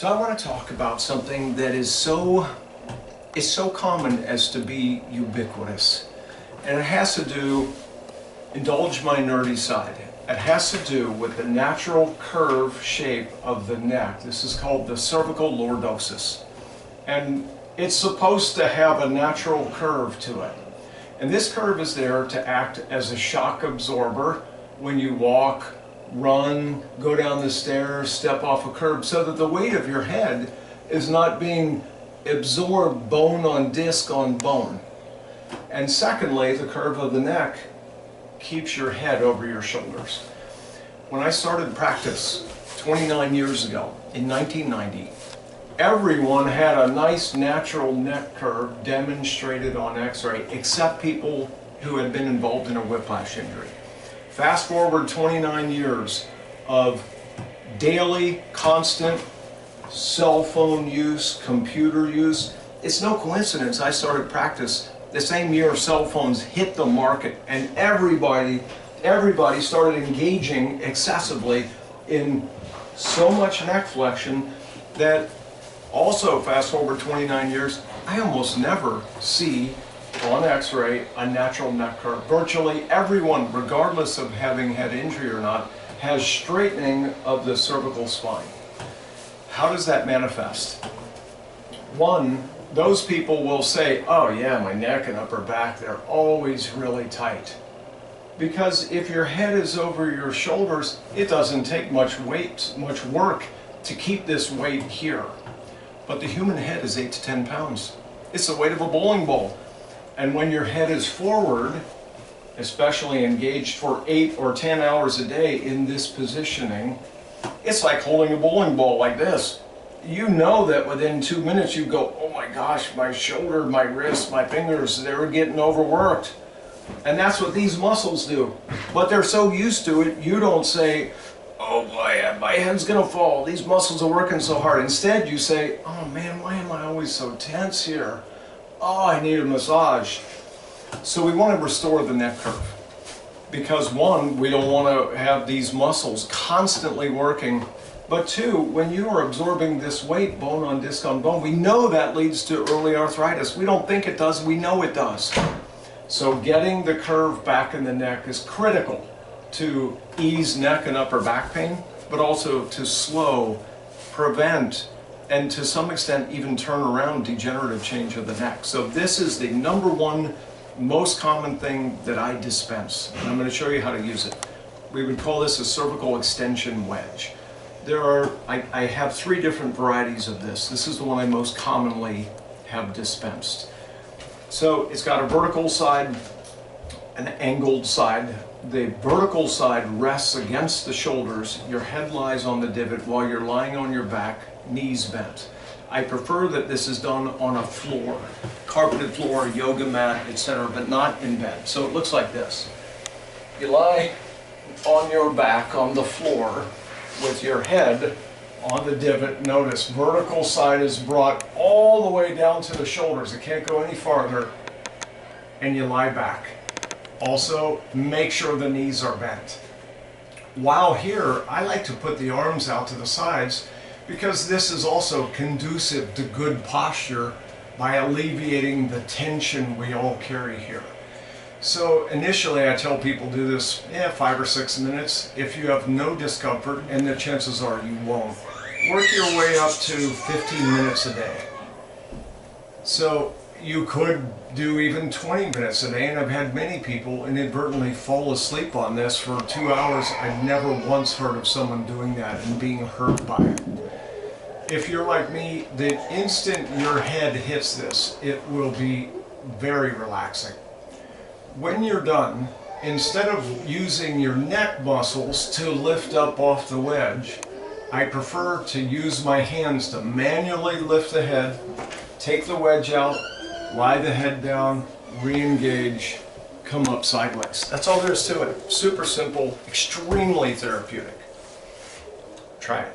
So I want to talk about something that is so common as to be ubiquitous. And it has to do, indulge my nerdy side, it has to do with the natural curve shape of the neck. This is called the cervical lordosis. And it's supposed to have a natural curve to it. And this curve is there to act as a shock absorber when you walk, run, go down the stairs, step off a curb, so that the weight of your head is not being absorbed bone on disc on bone. And secondly, the curve of the neck keeps your head over your shoulders. When I started practice 29 years ago, in 1990, everyone had a nice natural neck curve demonstrated on x-ray, except people who had been involved in a whiplash injury. Fast forward 29 years of daily, constant cell phone use, computer use. It's no coincidence I started practice the same year cell phones hit the market, and everybody started engaging excessively in so much neck flexion that also, fast forward 29 years, I almost never see on x-ray a natural neck curve. Virtually everyone, regardless of having had injury or not, has straightening of the cervical spine. How does that manifest? One, those people will say, oh yeah, my neck and upper back, they're always really tight. Because if your head is over your shoulders, it doesn't take much weight, much work to keep this weight here. But the human head is 8 to 10 pounds. It's the weight of a bowling ball. And when your head is forward, especially engaged for 8 or 10 hours a day in this positioning, it's like holding a bowling ball like this. You know that within 2 minutes you go, oh my gosh, my shoulder, my wrist, my fingers, they're getting overworked. And that's what these muscles do. But they're so used to it, you don't say, oh boy, my head's gonna fall, these muscles are working so hard. Instead you say, oh man, why am I always so tense here? Oh, I need a massage. So we want to restore the neck curve. Because one, we don't want to have these muscles constantly working. But two, when you are absorbing this weight, bone on disc on bone, we know that leads to early arthritis. We don't think it does, we know it does. So getting the curve back in the neck is critical to ease neck and upper back pain, but also to slow, prevent, and to some extent even turn around degenerative change of the neck. So this is the #1 most common thing that I dispense, and I'm going to show you how to use it. We would call this a cervical extension wedge. I have 3 different varieties of this. This is the one I most commonly have dispensed. So it's got a vertical side, an angled side. The vertical side rests against the shoulders. Your head lies on the divot while you're lying on your back, knees bent. I prefer that this is done on a floor, carpeted floor, yoga mat, etc., but not in bed. So it looks like this. You lie on your back on the floor with your head on the divot. Notice vertical side is brought all the way down to the shoulders. It can't go any farther. And you lie back. Also, make sure the knees are bent. While here, I like to put the arms out to the sides because this is also conducive to good posture by alleviating the tension we all carry here. So initially I tell people do this 5 or 6 minutes. If you have no discomfort, and the chances are you won't, work your way up to 15 minutes a day. So you could do even 20 minutes a day, and I've had many people inadvertently fall asleep on this for 2 hours. I've never once heard of someone doing that and being hurt by it. If you're like me, the instant your head hits this, it will be very relaxing. When you're done, instead of using your neck muscles to lift up off the wedge, I prefer to use my hands to manually lift the head, take the wedge out, lie the head down, re-engage, come up sideways. That's all there is to it. Super simple, extremely therapeutic. Try it.